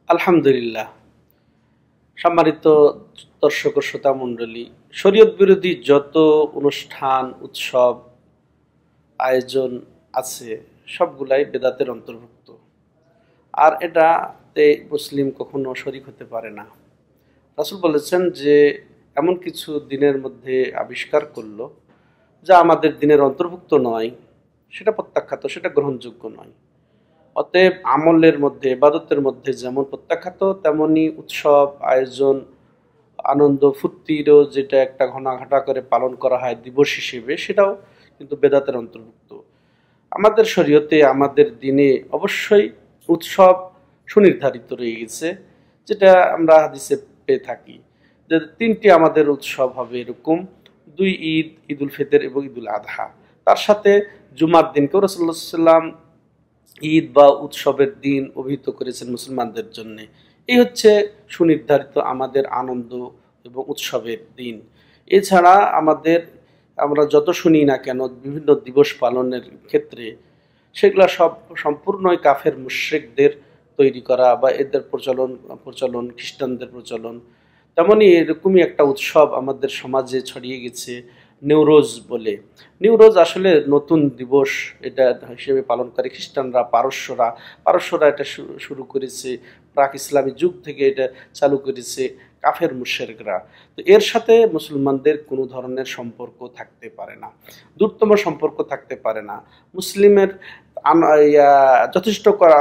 আলহামদুলিল্লাহ। সম্মানিত দর্শক ও শ্রোতা মণ্ডলী, শরীয়ত বিরোধী যত অনুষ্ঠান, উৎসব, আয়োজন আছে সবগুলাই বেদাতের অন্তর্ভুক্ত। আর এটাতে মুসলিম কখনো শরীক হতে পারে না। রাসূল বলেছেন যে এমন কিছু দিনের মধ্যে আবিষ্কার করলো যা আমাদের দিনের অন্তর্ভুক্ত নয়, সেটা প্রত্যাখ্যাত, সেটা গ্রহণযোগ্য নয়। অতএব আমলের মধ্যে, ইবাদতের মধ্যে যেমন প্রত্যাখ্যাত, তেমনি উৎসব, আয়োজন, আনন্দ ফুর্তিরও যেটা একটা ঘনাঘটা করে পালন করা হয় দিবস হিসেবে, সেটাও কিন্তু বেদাতের অন্তর্ভুক্ত। আমাদের শরীয়তে, আমাদের দিনে অবশ্যই উৎসব সুনির্ধারিত রয়ে গেছে, যেটা আমরা হাদিসে পেয়ে থাকি যে তিনটি আমাদের উৎসব হবে এরকম: দুই ঈদ, ঈদুল ফিতর এবং ঈদুল আযহা। তার সাথে জুমার দিনকেও রাসূলুল্লাহ সাল্লাল্লাহু আলাইহি ওয়াসাল্লাম ঈদ বা উৎসবের দিন অভিহিত করেছেন মুসলমানদের জন্য। এই হচ্ছে সুনির্ধারিত আমাদের আনন্দ এবং উৎসবের দিন। এছাড়া আমরা যত শুনি না কেন বিভিন্ন দিবস পালনের ক্ষেত্রে, সেগুলো সব সম্পূর্ণই কাফের মুশরিকদের তৈরি করা বা এদের প্রচলন খ্রিস্টানদের প্রচলন। তেমনি এরকমই একটা উৎসব আমাদের সমাজে ছড়িয়ে গেছে, নেওরোজ বলে। নিউরোজ আসলে নতুন দিবস এটা হিসেবে পালন করে খ্রিস্টানরা, পারস্যরা এটা শুরু করেছে। প্রাক ইসলামী যুগ থেকে এটা চালু করেছে কাফের মুশরিকরা। তো এর সাথে মুসলমানদের কোনো ধরনের সম্পর্ক থাকতে পারে না, দূরতম সম্পর্ক থাকতে পারে না। মুসলিমের যথেষ্ট করা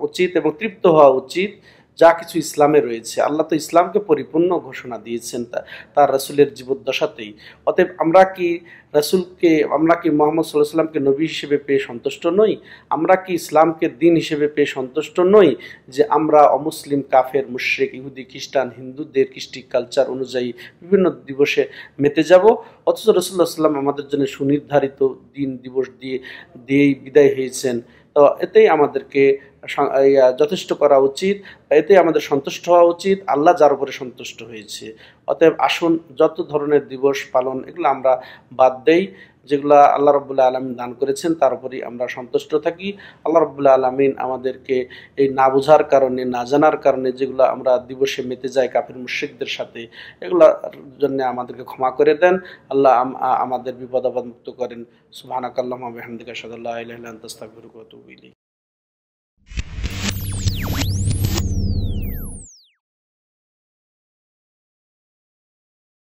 উচিত এবং তৃপ্ত হওয়া উচিত যা কিছু ইসলামে রয়েছে। আল্লাহ তো ইসলামকে পরিপূর্ণ ঘোষণা দিয়েছেন তার রাসূলের জীবদ্দশাতেই। অতএব আমরা কি মুহাম্মদ সাল্লাল্লাহু আলাইহি ওয়াসাল্লামকে নবী হিসেবে পেয়ে সন্তুষ্ট নই? আমরা কি ইসলামকে দিন হিসেবে পেয়ে সন্তুষ্ট নই যে আমরা অমুসলিম, কাফের, মুশরিক, ইহুদি, খ্রিস্টান, হিন্দুদের কৃষ্টি কালচার অনুযায়ী বিভিন্ন দিবসে মেতে যাব? অথচ রাসূলুল্লাহ সাল্লাল্লাহু আলাইহি ওয়াসাল্লাম আমাদের জন্য সুনির্ধারিত দিন দিবস দিয়েই বিদায় হয়েছেন। তো এতেই আমাদেরকে যথেষ্ট করা উচিত, এতেই আমাদের সন্তুষ্ট হওয়া উচিত। আল্লাহ যার উপরে সন্তুষ্ট হয়েছে। অতএব আসুন যত ধরনের দিবস পালন এগুলো আমরা বাদ দেই, যেগুলো আল্লাহ রাব্বুল আলামিন দান করেছেন তার উপরই আমরা সন্তুষ্ট থাকি। আল্লাহ রাব্বুল আলামিন আমাদেরকে এই না বোঝার কারণে, না জানার কারণে যেগুলো আমরা দিবসে মেতে যাই কাফির মুশরিকদের সাথে, এগুলোর জন্য আমাদেরকে ক্ষমা করে দেন। আল্লাহ আমাদের বিপদ আপদ মুক্ত করেন। সুবহানাকাল্লাহুম্মা ওয়া বিহামদিকা আশহাদু আল্লা ইলাহা ইল্লা আনতা আস্তাগফিরুকা ওয়া আতুবু ইলাইক।